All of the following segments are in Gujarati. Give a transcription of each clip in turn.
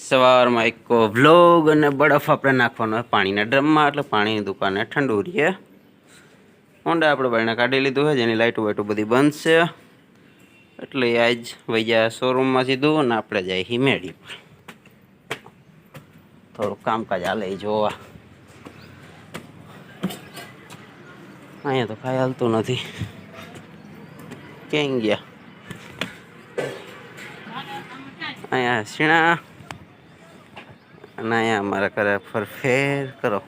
સવારમાં એક વ્લોગ અને બરફ આપણે નાખવાનો હોય પાણીના ડ્રમમાં, એટલે પાણીની દુકાને ઠંડુ રહીએ. હોન્ડા આપણે બાયણે કાઢી લીધું હોય, જેની લાઇટો વાઇટો બધી બંધ છે, એટલે આજ વહી જાય શોરૂમમાં સીધું અને આપણે જાય હિમેડી પર. થોડુંક કામકાજ હાલે જોવા. અહીંયા તો કાંઈ હાલતું નથી. ક્યાં ગયા? અહીંયા સીણા અને અહીંયા અમારા કરે ફરફેર કરો.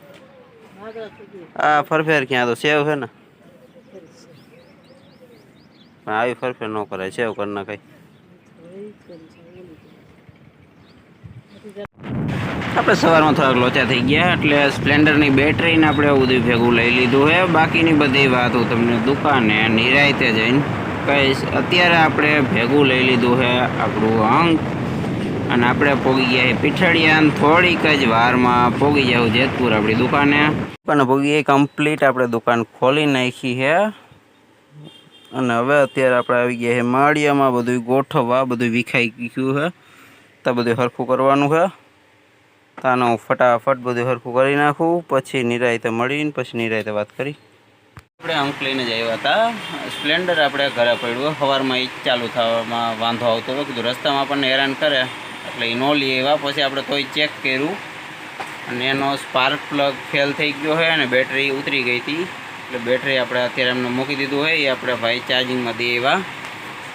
આ ફરફેર ક્યાં તો સેવ છે ને, આવી ફરફેર ન કરે, સેવ કરી નાખાય. આપણે સવારમાં થોડાક લોચા થઈ ગયા, એટલે સ્પ્લેન્ડરની બેટરીને આપણે બધું ભેગું લઈ લીધું છે. બાકીની બધી વાત હું તમને દુકાને નિરાયતે જઈને કહીશ. અત્યારે આપણે ભેગું લઈ લીધું છે આપણું અંક, અને આપણે પોગી ગયા પીઠડિયા. થોડીક જ વારમાં પોગી જાવ જેતપુર આપણી દુકાને. પોગી ગઈ કમ્પ્લીટ, આપણે દુકાન ખોલી નાખી છે. અને હવે અત્યારે આપણે આવી ગયા છે માળિયામાં બધું ગોઠવવા. બધું વિખાઈ ગયું છે તો બધું સરખું કરવાનું છે. તાનો ફટાફટ બધું સરખું કરી નાખું, પછી નિરાયતે મળીને પછી નિરાયતે વાત કરી. આપણે અંક લઈને જ આવ્યા હતા. સ્પ્લેન્ડર આપણે ઘરે પડ્યું, સવારમાં એ ચાલુ થવામાં વાંધો આવતો હતો. કીધું રસ્તામાં આપણને હેરાન કરે એટલે એ ન લઈ આવ્યા. પછી આપણે તોય ચેક કર્યું અને એનો સ્પાર્ક પ્લગ ફેલ થઈ ગયો છે અને બેટરી ઉતરી ગઈ હતી. એટલે બેટરી આપણે અત્યારે એમને મૂકી દીધું હોય. એ આપણે ભાઈ ચાર્જિંગમાં દઈ આવ્યા.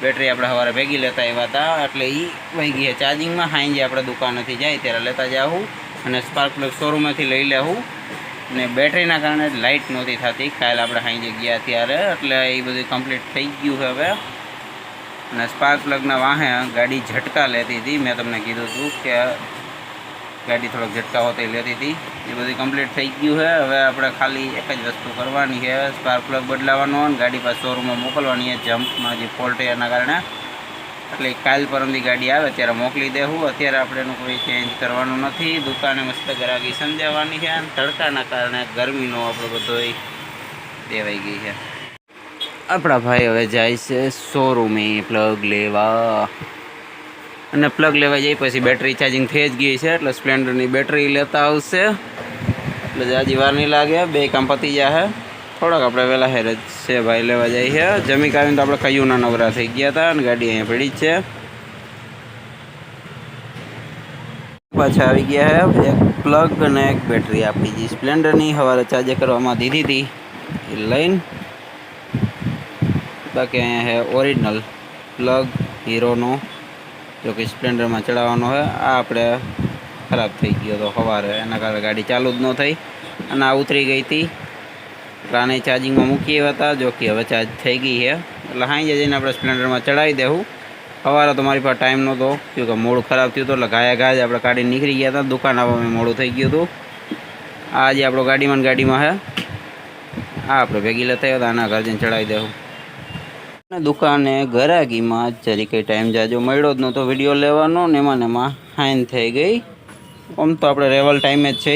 બેટરી આપણે સવારે ભેગી લેતા આવ્યા હતા, એટલે એ વહી ગઈ છે ચાર્જિંગમાં. સાંજે આપણે દુકાનેથી જાય ત્યારે લેતા જાઉં અને સ્પાર્ક પ્લગ શોરૂમેથી લઈ લેવું. અને બેટરીના કારણે લાઇટ નહોતી થતી કાલે આપણે સાંજે ગયા ત્યારે, એટલે એ બધું કમ્પ્લીટ થઈ ગયું છે હવે. અને સ્પાર્ક પ્લગના વાહે ગાડી ઝટકા લેતી હતી. મેં તમને કીધું હતું કે ગાડી થોડોક ઝટકા હોતી લેતી હતી. એ બધું કમ્પ્લીટ થઈ ગયું છે. હવે આપણે ખાલી એક જ વસ્તુ કરવાની છે, સ્પાર્ક પ્લગ બદલાવાનો અને ગાડી પાસે શોરૂમમાં મોકલવાની છે. જમ્પમાં જે ફોલ્ટ એના કારણે, એટલે કાલ પરમથી ગાડી આવે ત્યારે મોકલી દેવું. અત્યારે આપણે એનું કોઈ ચેન્જ કરવાનું નથી. દુકાને મસ્ત ગ્રાહકી સમજાવવાની છે. અને તડકાના કારણે ગરમીનો આપણો બધો દેવાઈ ગઈ છે. આપણા ભાઈ હવે જાય છે શોરૂમે પ્લગ લેવા. અને પ્લગ લેવા જાય પછી બેટરી ચાર્જિંગ થઈ જ ગઈ છે, એટલે સ્પ્લેન્ડરની બેટરી લેતા આવશે. એટલે જાજી વાર નહીં લાગે, બે કામ પતી જાય. થોડાક આપણે વહેલા હેર જ છે ભાઈ લેવા જાય છે. જમી કાવીને તો આપણે કયુંના નવરા થઈ ગયા હતા અને ગાડી અહીંયા પડી જ છે. પાછા આવી ગયા છે એક પ્લગ અને એક બેટરી આપણી જે સ્પ્લેન્ડરની સવારે ચાર્જ કરવામાં દીધી હતી એ લઈને. બાકી અહીંયા છે ઓરિજિનલ પ્લગ હીરોનો, જો કે સ્પ્લેન્ડરમાં ચડાવવાનો હોય. આ આપણે ખરાબ થઈ ગયો હતો સવારે, એના કારણે ગાડી ચાલુ જ ન થઈ અને આ ઉતરી ગઈ હતી. આને ચાર્જિંગમાં મૂકી આવ્યા હતા, જો કે હવે ચાર્જ થઈ ગઈ છે. એટલે સાંજે જઈને આપણે સ્પ્લેન્ડરમાં ચડાવી દેવું. સવારે તો મારી પાસે ટાઈમ નહોતો, કેમ કે મોડું ખરાબ થયું હતું, એટલે ઘાયા આપણે કાઢીને નીકળી ગયા હતા. દુકાન આવવામાં મોડું થઈ ગયું હતું. આ જે આપણો ગાડીમાં છે, આ આપણે ભેગી લેતા આવ્યા હતા. આના ઘર જઈને ચડાવી દેવું. દુકાને ગરાગીમાં જરી કંઈ ટાઈમ જાજો મળ્યો જ નહોતો વિડીયો લેવાનો, ને એમાં હાઈન થઈ ગઈ. આમ તો આપણે રેવલ ટાઈમે જ છે.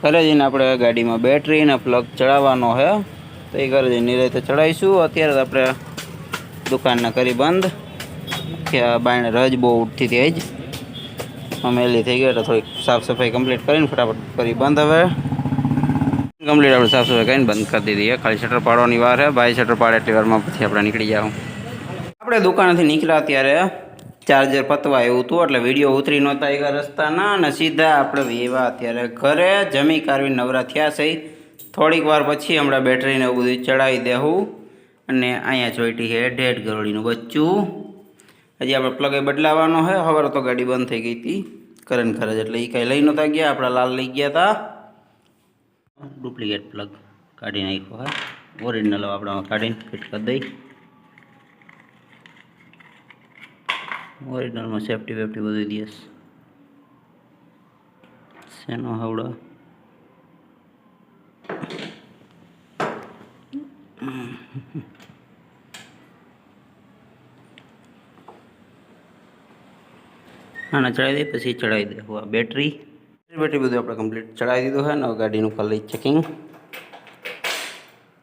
ઘરે જઈને આપણે ગાડીમાં બેટરી અને પ્લગ ચડાવવાનો છે, તો એ ઘરે જઈને નિરાંતે ચડાવીશું. અત્યારે તો આપણે દુકાનને કરી બંધ, કે બાયણે રજ બહુ ઉઠતી હતી. જ અમેલી થઈ ગઈ એટલે થોડીક સાફ સફાઈ કમ્પ્લીટ કરીને ફટાફટ કરી બંધ. હવે કમ્પ્લીટ આપણે સાફ સફાઈ કરીને બંધ કરી દીધી. ખાલી શટર પાડવાની વાર છે. ભાઈ શટર પાડે એટલી વારમાં પછી આપણે નીકળી જાઉં. આપણે દુકાનેથી નીકળ્યા ત્યારે ચાર્જર પતવા એવું હતું, એટલે વિડીયો ઉતરી નહોતા એવા રસ્તાના, અને સીધા આપણે એવા અત્યારે ઘરે જમી કારવી નવરા થયા છે. થોડીક વાર પછી હમણાં બેટરીને એવું બધું ચડાવી દેવું. અને અહીંયા ચોઈટી છે 1.5 ગરોળીનું બચ્ચું. હજી આપણે પ્લગે બદલાવાનો છે. સવારે તો ગાડી બંધ થઈ ગઈ હતી કરંટ ખરે જ, એટલે એ કાંઈ લઈ નહોતા ગયા. આપણા લાલ લઈ ગયા હતા. ડુપ્લિકેટ પ્લગ કાઢી નાખ્યો હોય, ઓરિજિનલ આપણે કાઢીને ફિટ કરી દઈ. ઓરિજિનલમાં સેફ્ટી વેફ્ટી બધું દઈશ. શેનો હવડો આને ચડાવી દઈએ પછી ચડાવી દે બેટરી બધું આપણે કમ્પ્લીટ ચડાવી દીધું છે ને. ગાડીનું ખાલી ચેકિંગ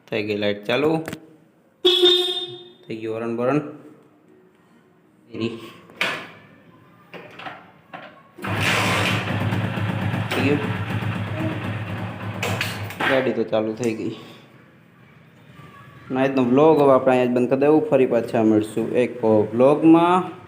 થઈ ગઈ. લાઇટ ચાલુ થઈ ગયું. વરણ ગયું. ગાડી તો ચાલુ થઈ ગઈ. આજનો બ્લોગ હવે આપણે અહીંયા જ બંધ કરી દેવું. ફરી પાછા મળશું એક બ્લોગમાં.